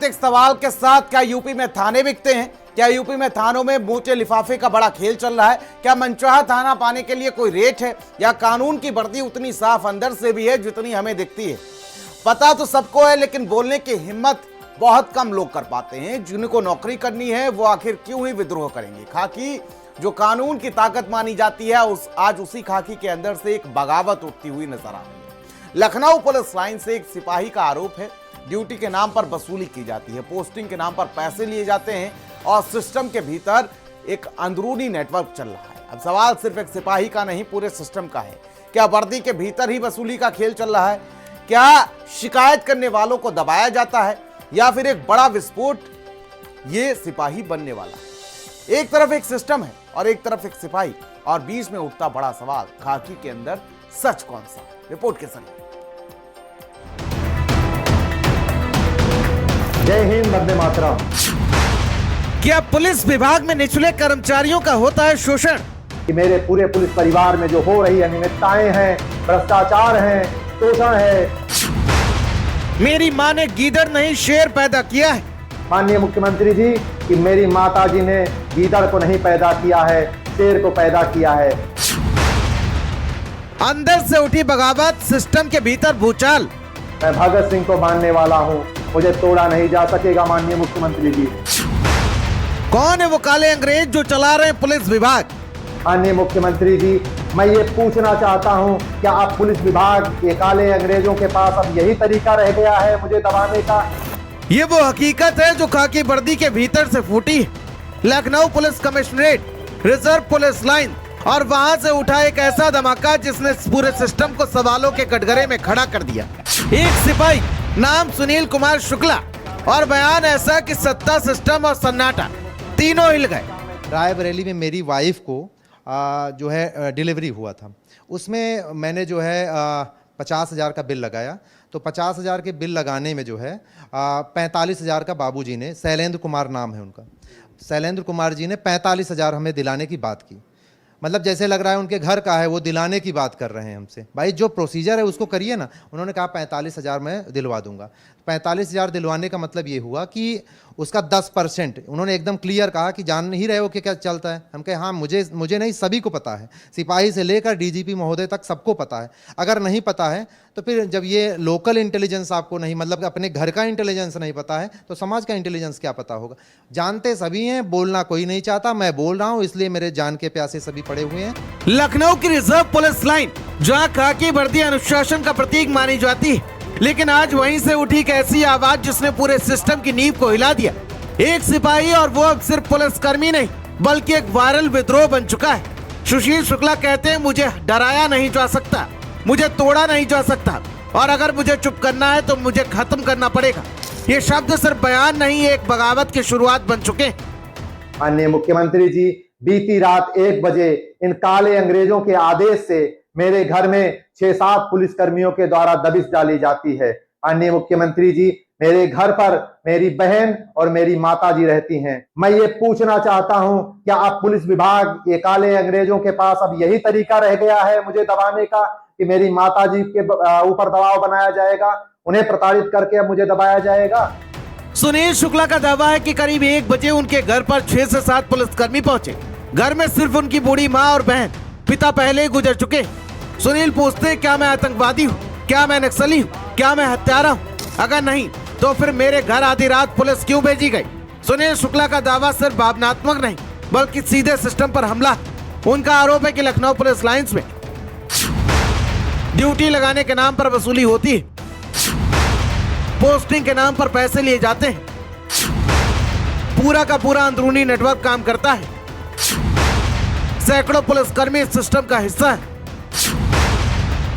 एक सवाल के साथ, क्या यूपी में थाने बिकते हैं? क्या यूपी में थानों में मोचे लिफाफे का बड़ा खेल चल रहा है? क्या मनचाहा थाना पाने के लिए कोई रेट है, या कानून की वर्दी उतनी साफ अंदर से भी है जितनी हमें दिखती है? पता तो सबको है, लेकिन बोलने की हिम्मत बहुत कम लोग कर पाते हैं। जिनको नौकरी करनी है वो आखिर क्यों ही विद्रोह करेंगे? खाकी जो कानून की ताकत मानी जाती है, आज उसी खाकी के अंदर से एक बगावत उठती हुई नजर आ रही है। लखनऊ पुलिस लाइन से एक सिपाही का आरोप है, ड्यूटी के नाम पर वसूली की जाती है, पोस्टिंग के नाम पर पैसे लिए जाते हैं और सिस्टम के भीतर एक अंदरूनी नेटवर्क चल रहा है। अब सवाल सिर्फ एक सिपाही का नहीं, पूरे सिस्टम का है। क्या वर्दी के भीतर ही वसूली का खेल चल रहा है? क्या शिकायत करने वालों को दबाया जाता है, या फिर एक बड़ा विस्फोट ये सिपाही बनने वाला है? एक तरफ एक सिस्टम है और एक तरफ एक सिपाही, और बीच में उठता बड़ा सवाल, खाकी के अंदर सच कौन सा है? रिपोर्ट के संग। जय हिंद, वंदे मातरम। क्या पुलिस विभाग में निचले कर्मचारियों का होता है शोषण? कि मेरे पूरे पुलिस परिवार में जो हो रही अनियमितताएं हैं, भ्रष्टाचार है, शोषण है। मेरी माँ ने गीदड़ नहीं शेर पैदा किया है। माननीय मुख्यमंत्री जी, कि मेरी माता जी ने गीदड़ को नहीं पैदा किया है, शेर को पैदा किया है। अंदर से उठी बगावत, सिस्टम के भीतर भूचाल। मैं भगत सिंह को मानने वाला हूँ, मुझे तोड़ा नहीं जा सकेगा। माननीय मुख्यमंत्री जी, कौन है वो काले अंग्रेज जो चला रहे हैं पुलिस विभाग? माननीय मुख्यमंत्री जी, मैं ये पूछना चाहता हूँ, क्या आप पुलिस विभाग ये काले अंग्रेजों के पास अब यही तरीका रह गया है मुझे दबाने का? ये वो हकीकत है जो खाकी वर्दी के भीतर से फूटी है। Lucknow police commissionerate, reserve police line, और वहां से उठा एक ऐसा धमाका जिसने पूरे सिस्टम को सवालों के कटघरे में खड़ा कर दिया। एक सिपाही, नाम सुनील कुमार शुक्ला, और बयान ऐसा कि सत्ता, सिस्टम और सन्नाटा तीनों हिल गए। रायबरेली में मेरी वाइफ को जो है डिलीवरी हुआ था, उसमें मैंने जो है 50,000 का बिल लगाया। तो 50,000 के बिल लगाने में जो है 45,000 का बाबूजी ने, शैलेंद्र कुमार नाम है उनका, शैलेंद्र कुमार जी ने 45,000 हमें दिलाने की बात की। मतलब जैसे लग रहा है उनके घर का है, वो दिलाने की बात कर रहे हैं हमसे। भाई जो प्रोसीजर है उसको करिए ना। उन्होंने कहा 45,000 मैं दिलवा दूंगा। 45,000 दिलवाने का मतलब ये हुआ कि उसका 10%, उन्होंने एकदम क्लियर कहा कि जान ही रहे हो कि क्या चलता है। हम कहे हाँ, मुझे नहीं, सभी को पता है, सिपाही से लेकर डीजीपी महोदय तक सबको पता है। अगर नहीं पता है तो फिर जब ये लोकल इंटेलिजेंस आपको नहीं, मतलब अपने घर का इंटेलिजेंस नहीं पता है, तो समाज का इंटेलिजेंस क्या पता होगा? जानते सभी हैं, बोलना कोई नहीं चाहता। मैं बोल रहा हूँ, इसलिए मेरे जान के प्यासे सभी पड़े हुए हैं। लखनऊ की रिजर्व पुलिस लाइन, जहाँ खाकी वर्दी अनुशासन का प्रतीक मानी जाती है, लेकिन आज वहीं से उठी एक ऐसी आवाज जिसने पूरे सिस्टम की नींव को हिला दिया। एक सिपाही, और वो अब सिर्फ पुलिसकर्मी नहीं बल्कि एक वायरल विद्रोह बन चुका है। सुशील शुक्ला कहते हैं, मुझे डराया नहीं जा सकता, मुझे तोड़ा नहीं जा सकता, और अगर मुझे चुप करना है तो मुझे खत्म करना पड़ेगा। ये शब्द सिर्फ बयान नहीं, एक बगावत की शुरुआत बन चुके हैं। माननीय मुख्यमंत्री जी, बीती रात 1 बजे इन काले अंग्रेजों के आदेश से मेरे घर में 6-7 पुलिसकर्मियों के द्वारा दबिश डाली जाती है। माननीय मुख्यमंत्री जी, मेरे घर पर मेरी बहन और मेरी माता जी रहती हैं। मैं ये पूछना चाहता हूं, क्या आप पुलिस विभाग ये काले अंग्रेजों के पास अब यही तरीका रह गया है मुझे दबाने का, कि मेरी माता जी के ऊपर दबाव बनाया जाएगा, उन्हें प्रताड़ित करके अब मुझे दबाया जाएगा? सुनील शुक्ला का दावा है कि करीब 1 बजे उनके घर पर 6 से 7 पुलिसकर्मी पहुंचे। घर में सिर्फ उनकी बूढ़ी माँ और बहन, पिता पहले ही गुजर चुके। सुनील पूछते हैं, क्या मैं आतंकवादी हूँ, क्या मैं नक्सली हूँ, क्या मैं हत्यारा हूँ? अगर नहीं तो फिर मेरे घर आधी रात पुलिस क्यों भेजी गई? सुनील शुक्ला का दावा सिर्फ भावनात्मक नहीं बल्कि सीधे सिस्टम पर हमला। उनका आरोप है कि लखनऊ पुलिस लाइंस में ड्यूटी लगाने के नाम पर वसूली होती है, पोस्टिंग के नाम पर पैसे लिए जाते हैं, पूरा का पूरा अंदरूनी नेटवर्क काम करता है, सैकड़ों पुलिसकर्मी इस सिस्टम का हिस्सा है,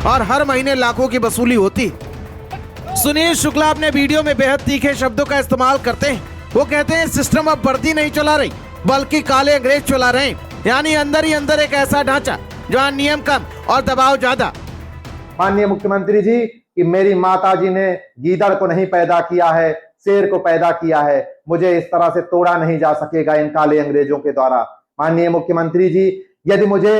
और हर महीने लाखों की वसूली होती है। सुनील शुक्ला अपने वीडियो में बेहद तीखे शब्दों का इस्तेमाल करते हैं। वो कहते हैं, सिस्टम अब वर्दी नहीं चला रही बल्कि काले अंग्रेज चला रहे हैं, यानी अंदर ही अंदर एक ऐसा ढांचा जहां नियम कम और दबाव ज्यादा। माननीय मुख्यमंत्री जी, कि मेरी माता जी ने गीदड़ को नहीं पैदा किया है, शेर को पैदा किया है। मुझे इस तरह से तोड़ा नहीं जा सकेगा इन काले अंग्रेजों के द्वारा। माननीय मुख्यमंत्री जी, यदि मुझे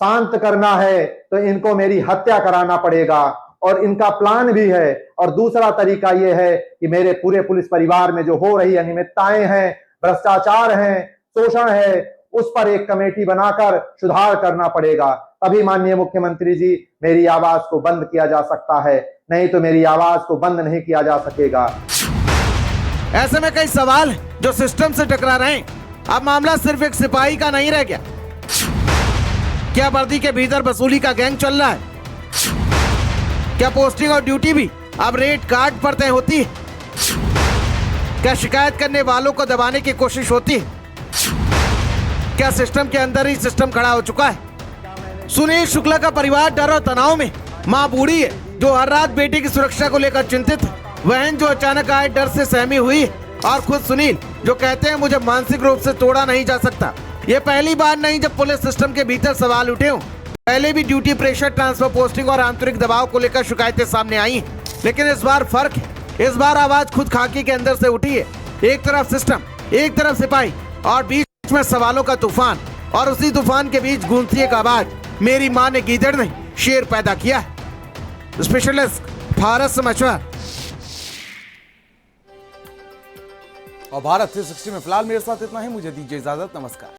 शांत करना है तो इनको मेरी हत्या कराना पड़ेगा, और इनका प्लान भी है। और दूसरा तरीका यह है कि मेरे पूरे पुलिस परिवार में जो हो रही अनियमितताएं हैं, भ्रष्टाचार हैं, शोषण है, उस पर एक कमेटी बनाकर सुधार करना पड़ेगा। तभी माननीय मुख्यमंत्री जी मेरी आवाज को बंद किया जा सकता है, नहीं तो मेरी आवाज को बंद नहीं किया जा सकेगा। ऐसे में कई सवाल जो सिस्टम से टकरा रहे हैं। अब मामला सिर्फ एक सिपाही का नहीं रह गया। क्या वर्दी के भीतर वसूली का गैंग चल रहा है? क्या पोस्टिंग और ड्यूटी भी अब रेट कार्ड पर तय होती है? क्या शिकायत करने वालों को दबाने की कोशिश होती है? क्या सिस्टम के अंदर ही सिस्टम खड़ा हो चुका है? सुनील शुक्ला का परिवार डर और तनाव में। मां बूढ़ी है जो हर रात बेटी की सुरक्षा को लेकर चिंतित है। बहन जो अचानक आए डर से सहमी हुई है। और खुद सुनील जो कहते हैं मुझे मानसिक रूप से तोड़ा नहीं जा सकता। ये पहली बार नहीं जब पुलिस सिस्टम के भीतर सवाल उठे हों। पहले भी ड्यूटी प्रेशर, ट्रांसफर पोस्टिंग और आंतरिक दबाव को लेकर शिकायतें सामने आई हैं। लेकिन इस बार फर्क है। इस बार आवाज खुद खाकी के अंदर से उठी है। एक तरफ सिस्टम, एक तरफ सिपाही और बीच में सवालों का तूफान। और उसी तूफान के बीच गूंजती एक आवाज, मेरी मां ने गीदड़ नहीं शेर पैदा किया है। स्पेशलिस्ट भारत समाचार। और भारत 360 में फिलहाल मेरे साथ इतना ही। मुझे दीजिए इजाजत। नमस्कार।